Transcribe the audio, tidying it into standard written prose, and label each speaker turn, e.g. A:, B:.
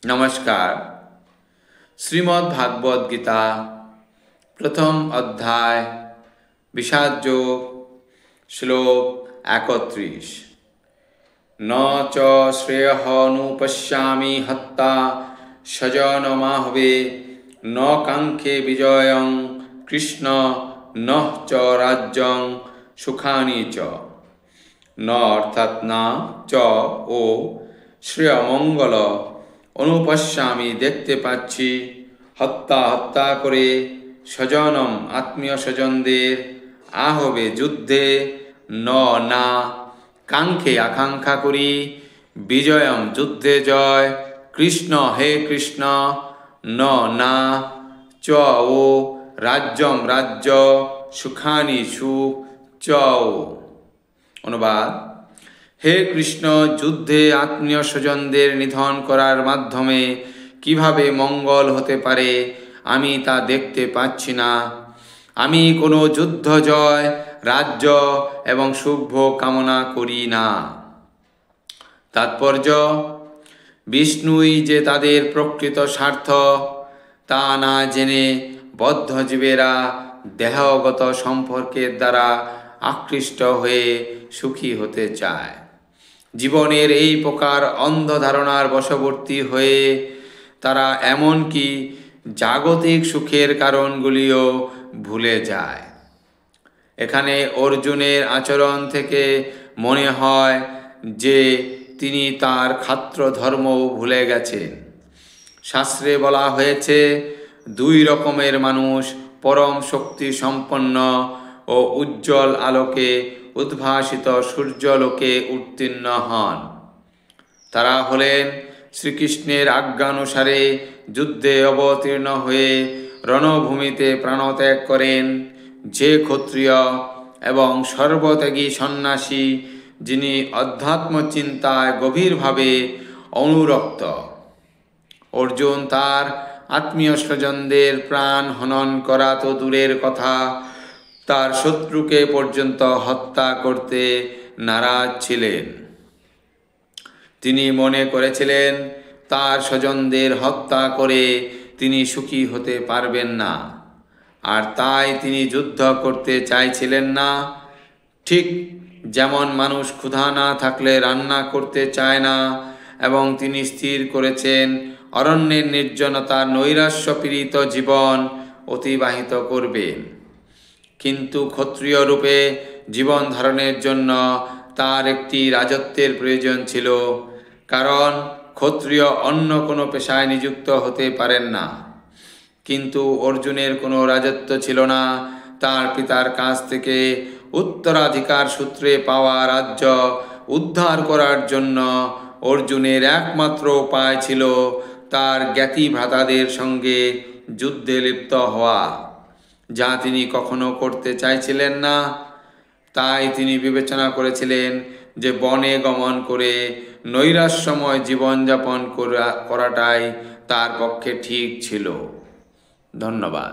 A: नमस्कार। श्रीमद् भागवत गीता प्रथम अध्याय विषाद योग श्लोक 31। न च श्रेयःनुपश्यामि हत्वा स्वजनमाहवे न कांक्षे विजयं कृष्ण न च राज्यं सुखानि च। न अर्थात न च ओ श्रेय मंगल অনুপশ্যামি দেখতে পাচ্ছি, হত্যা করে স্বজনম আত্মীয় স্বজনদের আহবে যুদ্ধে না কাঙ্ক্ষে আকাঙ্ক্ষা করি বিজয়ম যুদ্ধে জয় কৃষ্ণ হে কৃষ্ণ না চ ও রাজ্যম রাজ্য সুখানি সুখ চ ও। অনুবাদ: হে কৃষ্ণ, যুদ্ধে আত্মীয় স্বজনদের নিধন করার মাধ্যমে কিভাবে মঙ্গল হতে পারে আমি তা দেখতে পাচ্ছি না। আমি কোনো যুদ্ধ জয়, রাজ্য এবং শুভ কামনা করি না। তাৎপর্য: বিষ্ণুই যে তাদের প্রকৃত স্বার্থ তা না জেনে বদ্ধজীবেরা দেহগত সম্পর্কের দ্বারা আকৃষ্ট হয়ে সুখী হতে চায়। জীবনের এই প্রকার অন্ধ ধারণার বশবর্তী হয়ে তারা এমনকি জাগতিক সুখের কারণগুলিও ভুলে যায়। এখানে অর্জুনের আচরণ থেকে মনে হয় যে তিনি তার ক্ষাত্র ধর্মও ভুলে গেছেন। শাস্ত্রে বলা হয়েছে, দুই রকমের মানুষ পরম শক্তি সম্পন্ন ও উজ্জ্বল আলোকে উদ্ভাসিত সূর্যলোকে উত্তীর্ণ হন। তারা হলেন শ্রীকৃষ্ণের আজ্ঞানুসারে যুদ্ধে অবতীর্ণ হয়ে রণভূমিতে প্রাণত্যাগ করেন যে ক্ষত্রিয় এবং সর্বত্যাগী সন্ন্যাসী, যিনি অধ্যাত্ম চিন্তায় গভীরভাবে অনুরক্ত। অর্জুন তার আত্মীয় স্বজনদের প্রাণ হনন করা তো দূরের কথা, তার শত্রুকে পর্যন্ত হত্যা করতে নারাজ ছিলেন। তিনি মনে করেছিলেন তার স্বজনদের হত্যা করে তিনি সুখী হতে পারবেন না, আর তাই তিনি যুদ্ধ করতে চাইছিলেন না। ঠিক যেমন মানুষ ক্ষুধা না থাকলে রান্না করতে চায় না, এবং তিনি স্থির করেছেন অরণ্যের নির্জনতার নৈরাশ্যপীড়িত জীবন অতিবাহিত করবেন। কিন্তু ক্ষত্রিয় রূপে জীবন ধারণের জন্য তার একটি রাজত্বের প্রয়োজন ছিল, কারণ ক্ষত্রিয় অন্য কোনো পেশায় নিযুক্ত হতে পারেন না। কিন্তু অর্জুনের কোনো রাজত্ব ছিল না। তার পিতার কাছ থেকে উত্তরাধিকার সূত্রে পাওয়া রাজ্য উদ্ধার করার জন্য অর্জুনের একমাত্র উপায় ছিল তার জ্ঞাতি ভ্রাতাদের সঙ্গে যুদ্ধে লিপ্ত হওয়া, যা তিনি কখনো করতে চাইছিলেন না। তাই তিনি বিবেচনা করেছিলেন যে বনে গমন করে নৈরাশ্যময় জীবনযাপন করাটাই তার পক্ষে ঠিক ছিল। ধন্যবাদ।